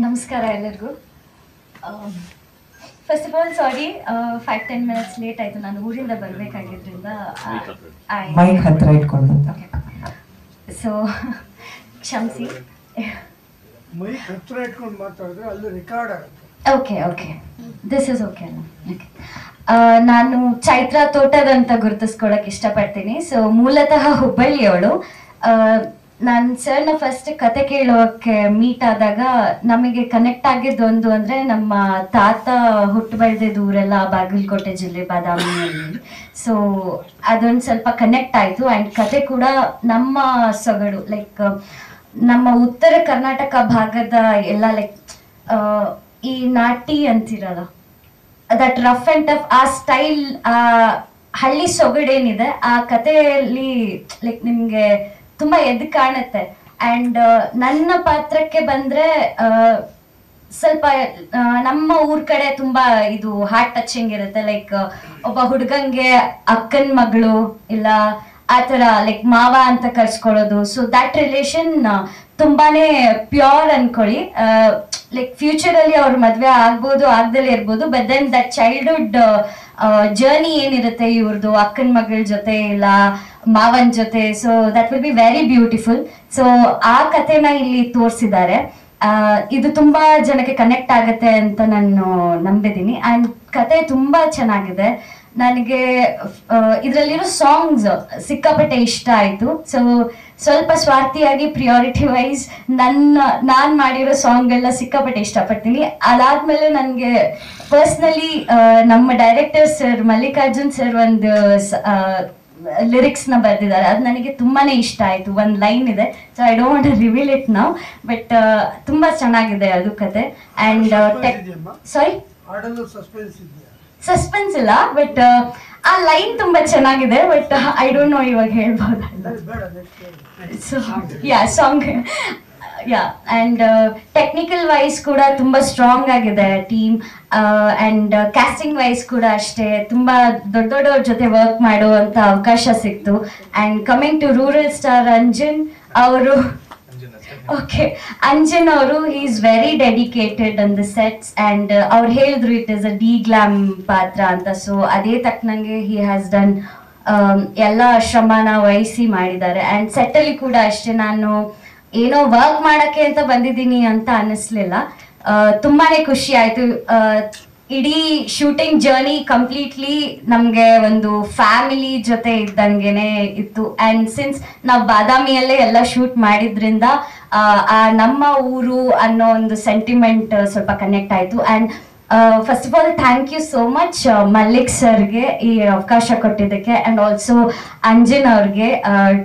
ನಮಸ್ಕಾರ ಎಲ್ಲರಿಗೂ. First of all sorry, 5-10 minutes late ಆಯಿತು. ನಾನು ಊರಿಂದ ಬರಬೇಕಾಗಿದ್ದರಿಂದ ಮೈಕ್ ಹತ್ರ ಇಟ್ಕೊಂಡು ಓಕೆ, ಸೊ ಕ್ಷಮಿಸಿ. ಮೈಕ್ ಹತ್ರ ಇಟ್ಕೊಂಡು ಮಾತಾಡಿದ್ರೆ ಅಲ್ಲಿ ರೆಕಾರ್ಡ್ ಆಗುತ್ತೆ. Okay okay, this is okay ಅಲ್ಲ. ಓಕೆ, ನಾನು ಚೈತ್ರ ತೋಟದಂತ ಗುರುತಿಸ್ಕೊಳ್ಳೋಕೆ ಇಷ್ಟಪಡ್ತೀನಿ. ಸೊ ಮೂಲತಃ ಹುಬ್ಬಳ್ಳಿಯವಳು. ನಾನು ಸರ್ನ ಫಸ್ಟ್ ಕತೆ ಕೇಳೋಕ್ಕೆ ಮೀಟ್ ಆದಾಗ ನಮಗೆ ಕನೆಕ್ಟ್ ಆಗಿದ್ದೊಂದು ಅಂದರೆ ನಮ್ಮ ತಾತ ಹುಟ್ಟು ಬೆಳೆದಿದ್ದು ಊರೆಲ್ಲ ಬಾಗಲಕೋಟೆ ಜಿಲ್ಲೆ ಬಾದಾಮಿಯಲ್ಲಿ. ಸೊ ಅದೊಂದು ಸ್ವಲ್ಪ ಕನೆಕ್ಟ್ ಆಯಿತು. ಆ್ಯಂಡ್ ಕತೆ ಕೂಡ ನಮ್ಮ ಸೊಗಡು, ಲೈಕ್ ನಮ್ಮ ಉತ್ತರ ಕರ್ನಾಟಕ ಭಾಗದ ಎಲ್ಲ, ಲೈಕ್ ಈ ನಾಟಿ ಅಂತಿರಲ್ಲ, ದಟ್ ರಫ್ ಆ್ಯಂಡ್ ಟಫ್ ಆ ಸ್ಟೈಲ್, ಆ ಹಳ್ಳಿ ಸೊಗಡೇನಿದೆ ಆ ಕಥೆಯಲ್ಲಿ ಲೈಕ್ ನಿಮಗೆ ತುಂಬ ಎದ್ದು ಕಾಣುತ್ತೆ. ಆ್ಯಂಡ್ ನನ್ನ ಪಾತ್ರಕ್ಕೆ ಬಂದರೆ ಸ್ವಲ್ಪ ನಮ್ಮ ಊರ್ ಕಡೆ ತುಂಬ ಇದು ಹಾರ್ಟ್ ಟಚಿಂಗ್ ಇರುತ್ತೆ. ಲೈಕ್ ಒಬ್ಬ ಹುಡುಗಂಗೆ ಅಕ್ಕನ ಮಗಳು ಇಲ್ಲ ಆ ಥರ ಲೈಕ್ ಮಾವ ಅಂತ ಕರ್ಸ್ಕೊಳ್ಳೋದು. ಸೊ ದ್ಯಾಟ್ ರಿಲೇಷನ್ ತುಂಬಾನೇ ಪ್ಯೂರ್ ಅನ್ಕೊಳ್ಳಿ. ಲೈಕ್ ಫ್ಯೂಚರಲ್ಲಿ ಅವ್ರ ಮದುವೆ ಆಗ್ಬೋದು, ಆಗ್ದಲೇ ಇರ್ಬೋದು, but then that childhood journey ಏನಿರುತ್ತೆ ಇವ್ರದ್ದು ಅಕ್ಕನ ಮಗಳ ಜೊತೆ ಇಲ್ಲ ಮಾವನ್ ಜೊತೆ, so that will be very beautiful. So ಆ ಕಥೆನ ಇಲ್ಲಿ ತೋರಿಸಿದ್ದಾರೆ. ಇದು ತುಂಬಾ ಜನಕ್ಕೆ ಕನೆಕ್ಟ್ ಆಗುತ್ತೆ ಅಂತ ನಾನು ನಂಬಿದ್ದೀನಿ. ಆ್ಯಂಡ್ ಕತೆ ತುಂಬಾ ಚೆನ್ನಾಗಿದೆ. ನನಗೆ ಇದರಲ್ಲಿರೋ ಸಾಂಗ್ಸ್ ಸಿಕ್ಕಾಪಟ್ಟೆ ಇಷ್ಟ ಆಯಿತು. ಸೊ ಸ್ವಲ್ಪ ಸ್ವಾರ್ಥಿಯಾಗಿ ಪ್ರಿಯಾರಿಟಿ ವೈಸ್ ನಾನು ಮಾಡಿರೋ ಸಾಂಗ್ಗಳನ್ನ ಸಿಕ್ಕಾಪಟ್ಟೆ ಇಷ್ಟಪಡ್ತೀನಿ. ಅದಾದ್ಮೇಲೆ ನನಗೆ ಪರ್ಸ್ನಲಿ ನಮ್ಮ ಡೈರೆಕ್ಟರ್ ಸರ್ ಮಲ್ಲಿಕಾರ್ಜುನ್ ಸರ್ ಒಂದು ಲಿರಿಕ್ಸ್ನ ಬರೆದಿದ್ದಾರೆ. ಅದು ನನಗೆ ತುಂಬಾನೇ ಇಷ್ಟ ಆಯಿತು. ಒಂದು ಲೈನ್ ಇದೆ, so I don't want to reveal it now, but ತುಂಬ ಚೆನ್ನಾಗಿದೆ ಅದು ಕತೆ. ಆ್ಯಂಡ್ ಸಾರಿ, ಸಸ್ಪೆನ್ಸ್ ಇಲ್ಲ, ಬಟ್ ಆ ಲೈನ್ ತುಂಬಾ ಚೆನ್ನಾಗಿದೆ. ಬಟ್ ಐ ಡೋಂಟ್ ನೋ ಇವಾಗ ಹೇಳ್ಬೋದಲ್ಲ. So yeah, song yeah. And technical wise ಕೂಡ ತುಂಬ ಸ್ಟ್ರಾಂಗ್ ಆಗಿದೆ ಟೀಮ್. ಆ್ಯಂಡ್ ಕ್ಯಾಸ್ಟಿಂಗ್ ವೈಸ್ ಕೂಡ ಅಷ್ಟೇ ತುಂಬ ದೊಡ್ಡವ್ರ ಜೊತೆ ವರ್ಕ್ ಮಾಡುವಂಥ ಅವಕಾಶ ಸಿಕ್ತು. And coming to rural star Anjan ಅವರು, ಓಕೆ, ಅಂಜನ್ ಅವರು is very dedicated on the sets. And ಅವ್ರು ಹೇಳಿದ್ರು it is a de glam ಪಾತ್ರ ಅಂತ. ಸೊ ಅದೇ ತಕ್ಕನಂಗೆ ಹಿ ಹ್ಯಾಸ್ ಡನ್ ಎಲ್ಲ ಶ್ರಮನ ವಹಿಸಿ ಮಾಡಿದ್ದಾರೆ. ಆ್ಯಂಡ್ ಸೆಟ್ಟಲ್ಲಿ ಕೂಡ ಅಷ್ಟೇ, ನಾನು ಏನೋ ವರ್ಕ್ ಮಾಡೋಕ್ಕೆ ಅಂತ ಬಂದಿದ್ದೀನಿ ಅಂತ ಅನ್ನಿಸ್ಲಿಲ್ಲ. ತುಂಬಾನೇ ಖುಷಿ ಆಯಿತು. ಇಡೀ ಶೂಟಿಂಗ್ ಜರ್ನಿ ಕಂಪ್ಲೀಟ್ಲಿ ನಮಗೆ ಒಂದು ಫ್ಯಾಮಿಲಿ ಜೊತೆ ಇದ್ದಂಗೆನೆ ಇತ್ತು. ಆ್ಯಂಡ್ ಸಿನ್ಸ್ ನಾವು ಬಾದಾಮಿಯಲ್ಲೇ ಎಲ್ಲ ಶೂಟ್ ಮಾಡಿದ್ರಿಂದ ನಮ್ಮ ಊರು ಅನ್ನೋ ಒಂದು ಸೆಂಟಿಮೆಂಟ್ ಸ್ವಲ್ಪ ಕನೆಕ್ಟ್ ಆಯಿತು. And first of all thank you so much Mallik ಸರ್ಗೆ ಈ ಅವಕಾಶ ಕೊಟ್ಟಿದ್ದಕ್ಕೆ, ಆ್ಯಂಡ್ ಆಲ್ಸೋ ಅಂಜನ್ ಅವ್ರಿಗೆ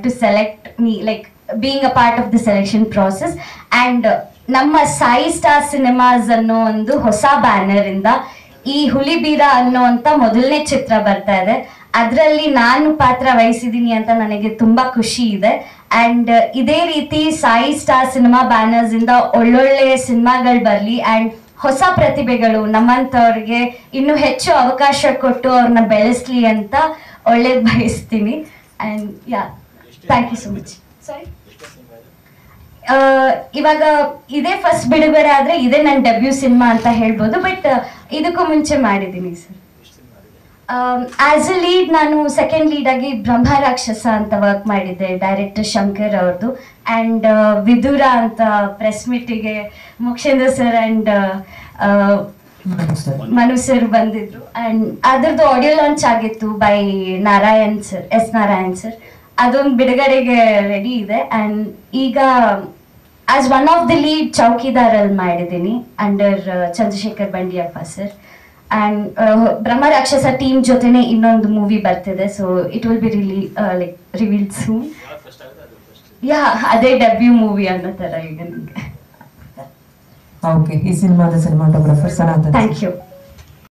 to select me, like being a part of the selection process. And ನಮ್ಮ ಸಾಯಿ ಸ್ಟಾರ್ ಸಿನಿಮಾಸ್ ಅನ್ನೋ ಒಂದು ಹೊಸ ಬ್ಯಾನರ್ ಇಂದ ಈ ಹುಲಿಬೀರ ಅನ್ನೋಂಥ ಮೊದಲನೇ ಚಿತ್ರ ಬರ್ತಾ ಇದೆ. ಅದರಲ್ಲಿ ನಾನು ಪಾತ್ರ ವಹಿಸಿದ್ದೀನಿ ಅಂತ ನನಗೆ ತುಂಬಾ ಖುಷಿ ಇದೆ. ಆ್ಯಂಡ್ ಇದೇ ರೀತಿ ಸಾಯಿ ಸ್ಟಾರ್ ಸಿನಿಮಾ ಬ್ಯಾನರ್ಸ್ ಇಂದ ಒಳ್ಳೊಳ್ಳೆ ಸಿನಿಮಾಗಳು ಬರಲಿ. ಆ್ಯಂಡ್ ಹೊಸ ಪ್ರತಿಭೆಗಳು ನಮ್ಮಂಥವ್ರಿಗೆ ಇನ್ನೂ ಹೆಚ್ಚು ಅವಕಾಶ ಕೊಟ್ಟು ಅವ್ರನ್ನ ಬೆಳೆಸ್ಲಿ ಅಂತ ಒಳ್ಳೇದು ಬಯಸ್ತೀನಿ. And yeah, thank you so much. Sorry, ಇವಾಗ ಇದೇ ಫಸ್ಟ್ ಬಿಡುಗಡೆ ಆದರೆ ಇದೇ ನನ್ನ ಡೆಬ್ಯೂ ಸಿನಿಮಾ ಅಂತ ಹೇಳ್ಬೋದು. ಬಟ್ ಇದಕ್ಕೂ ಮುಂಚೆ ಮಾಡಿದ್ದೀನಿ ಸರ್. ಆಸ್ ಎ ಲೀಡ್ ನಾನು ಸೆಕೆಂಡ್ ಲೀಡ್ ಆಗಿ ಬ್ರಹ್ಮ ರಾಕ್ಷಸ ಅಂತ ವರ್ಕ್ ಮಾಡಿದ್ದೆ, ಡೈರೆಕ್ಟರ್ ಶಂಕರ್ ಅವ್ರದ್ದು. ಆ್ಯಂಡ್ ವಿದುರ ಅಂತ ಪ್ರೆಸ್ ಮೀಟಿಗೆ Mokshendra sir and Manu sir ಬಂದಿದ್ರು. ಆ್ಯಂಡ್ ಅದರದ್ದು ಆಡಿಯೋ ಲಾಂಚ್ ಆಗಿತ್ತು by Narayan sir, S Narayan sir. ಅದೊಂದು ಬಿಡುಗಡೆಗೆ ರೆಡಿ ಇದೆ. ಆ್ಯಂಡ್ ಈಗ as one of the lead ಚೌಕಿದಾರಲ್ಲಿ ಮಾಡಿದ್ದೀನಿ under Chandrashekhar Bandiyappa sir. And Brahma Rakshasa team ಜೊತೆನೆ ಇನ್ನೊಂದು ಮೂವಿ ಬರ್ತಿದೆ. So it will be like revealed soon. Yeah, ಅದೇ ಡೆಬ್ಯೂ ಮೂವಿ ಅನ್ನೋ ಥರ ಈಗ ನನಗೆ. ಓಕೆ, ಈ ಸಿನಿಮಾದ ಸಿನಿಮಾಟೋಗ್ರಾಫರ್ ಸನಾತನ್. Thank you.